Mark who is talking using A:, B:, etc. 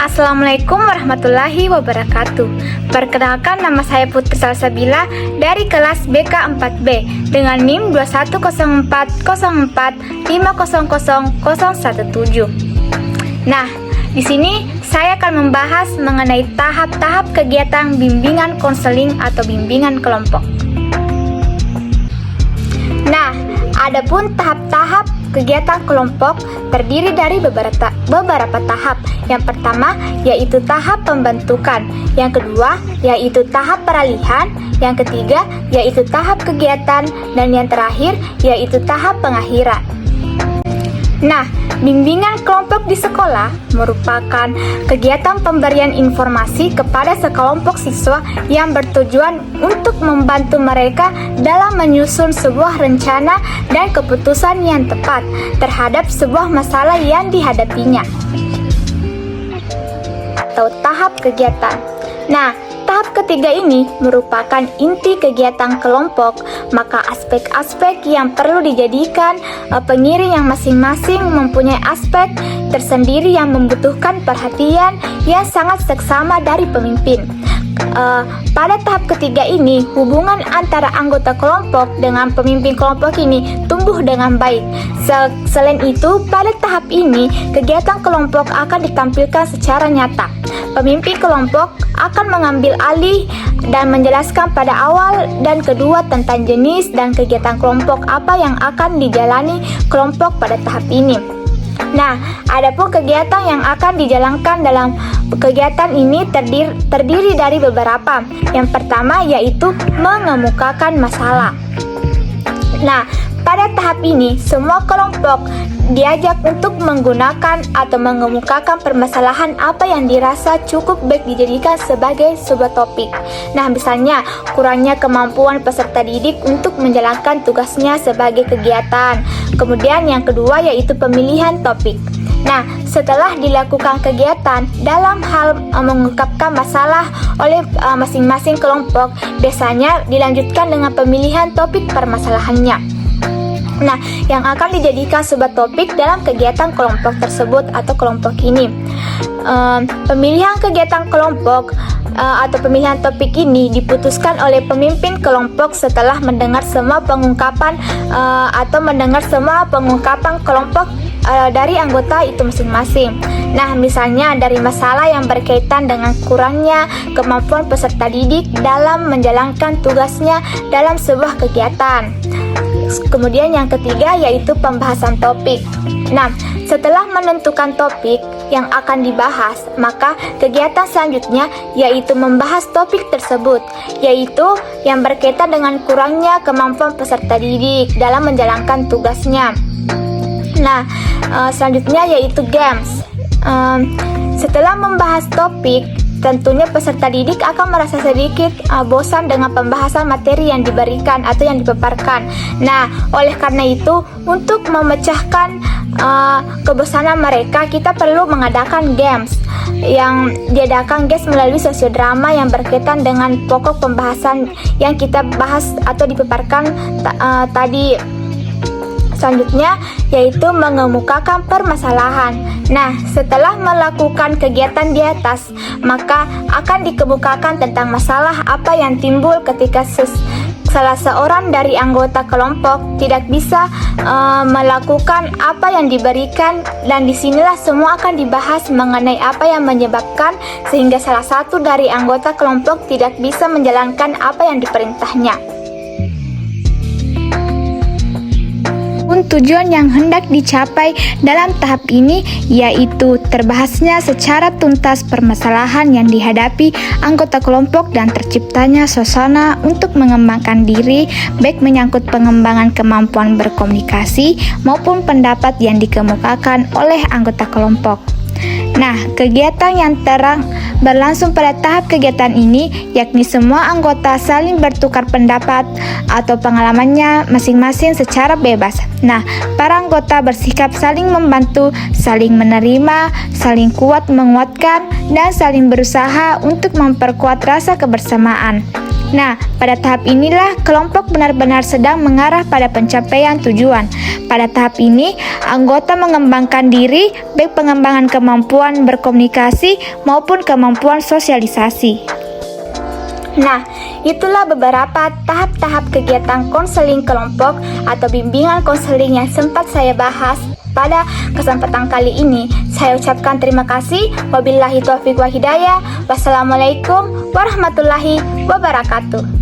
A: Assalamualaikum warahmatullahi wabarakatuh. Perkenalkan, nama saya Putri Salsabila dari kelas BK 4B dengan NIM 21040450017. Nah, di sini saya akan membahas mengenai tahap-tahap kegiatan bimbingan konseling atau bimbingan kelompok. Nah, adapun tahap-tahap kegiatan kelompok terdiri dari beberapa tahap. Yang pertama yaitu tahap pembentukan, yang kedua yaitu tahap peralihan, yang ketiga yaitu tahap kegiatan, dan yang terakhir yaitu tahap pengakhiran. Nah, bimbingan kelompok di sekolah merupakan kegiatan pemberian informasi kepada sekelompok siswa yang bertujuan untuk membantu mereka dalam menyusun sebuah rencana dan keputusan yang tepat terhadap sebuah masalah yang dihadapinya. Atau tahap kegiatan. Nah, tahap ketiga ini merupakan inti kegiatan kelompok, maka aspek-aspek yang perlu dijadikan pengiring yang masing-masing mempunyai aspek tersendiri yang membutuhkan perhatian yang sangat seksama dari pemimpin. Pada tahap ketiga ini, hubungan antara anggota kelompok dengan pemimpin kelompok ini tumbuh dengan baik. Selain itu, pada tahap ini, kegiatan kelompok akan ditampilkan secara nyata. Pemimpin kelompok akan mengambil alih dan menjelaskan pada awal dan kedua tentang jenis dan kegiatan kelompok apa yang akan dijalani kelompok pada tahap ini. Nah, adapun kegiatan yang akan dijalankan dalam kegiatan ini terdiri dari beberapa. Yang pertama yaitu mengemukakan masalah. Nah, pada tahap ini semua kelompok diajak untuk menggunakan atau mengemukakan permasalahan apa yang dirasa cukup baik dijadikan sebagai sebuah topik. Nah, misalnya kurangnya kemampuan peserta didik untuk menjalankan tugasnya sebagai kegiatan. Kemudian yang kedua yaitu pemilihan topik. Nah, setelah dilakukan kegiatan dalam hal mengungkapkan masalah oleh masing-masing kelompok, biasanya dilanjutkan dengan pemilihan topik permasalahannya. Nah, yang akan dijadikan sebuah topik dalam kegiatan kelompok tersebut atau kelompok ini. Pemilihan kegiatan kelompok atau pemilihan topik ini diputuskan oleh pemimpin kelompok setelah mendengar semua pengungkapan kelompok dari anggota itu masing-masing. Nah, misalnya dari masalah yang berkaitan dengan kurangnya kemampuan peserta didik dalam menjalankan tugasnya dalam sebuah kegiatan. Kemudian yang ketiga yaitu pembahasan topik. Nah, setelah menentukan topik yang akan dibahas, maka kegiatan selanjutnya yaitu membahas topik tersebut, yaitu yang berkaitan dengan kurangnya kemampuan peserta didik dalam menjalankan tugasnya. Nah, selanjutnya yaitu games. Setelah membahas topik, tentunya peserta didik akan merasa sedikit bosan dengan pembahasan materi yang diberikan atau yang dipaparkan. Nah, oleh karena itu, untuk memecahkan kebosanan mereka, kita perlu mengadakan games. Yang diadakan games melalui sosiodrama yang berkaitan dengan pokok pembahasan yang kita bahas atau dipaparkan tadi. Selanjutnya yaitu mengemukakan permasalahan. Nah, setelah melakukan kegiatan di atas, maka akan dikemukakan tentang masalah apa yang timbul ketika salah seorang dari anggota kelompok tidak bisa melakukan apa yang diberikan, dan disinilah semua akan dibahas mengenai apa yang menyebabkan sehingga salah satu dari anggota kelompok tidak bisa menjalankan apa yang diperintahnya. Tujuan yang hendak dicapai dalam tahap ini yaitu terbahasnya secara tuntas permasalahan yang dihadapi anggota kelompok dan terciptanya suasana untuk mengembangkan diri, baik menyangkut pengembangan kemampuan berkomunikasi maupun pendapat yang dikemukakan oleh anggota kelompok. Nah, kegiatan yang berlangsung pada tahap kegiatan ini yakni semua anggota saling bertukar pendapat atau pengalamannya masing-masing secara bebas. Nah, para anggota bersikap saling membantu, saling menerima, saling kuat menguatkan, dan saling berusaha untuk memperkuat rasa kebersamaan. Nah, pada tahap inilah kelompok benar-benar sedang mengarah pada pencapaian tujuan. Pada tahap ini, anggota mengembangkan diri, baik pengembangan kemampuan berkomunikasi maupun kemampuan sosialisasi. Nah, itulah beberapa tahap-tahap kegiatan konseling kelompok atau bimbingan konseling yang sempat saya bahas pada kesempatan kali ini. Saya ucapkan terima kasih. Wabillahi taufiq wa hidayah. Wassalamualaikum warahmatullahi wabarakatuh.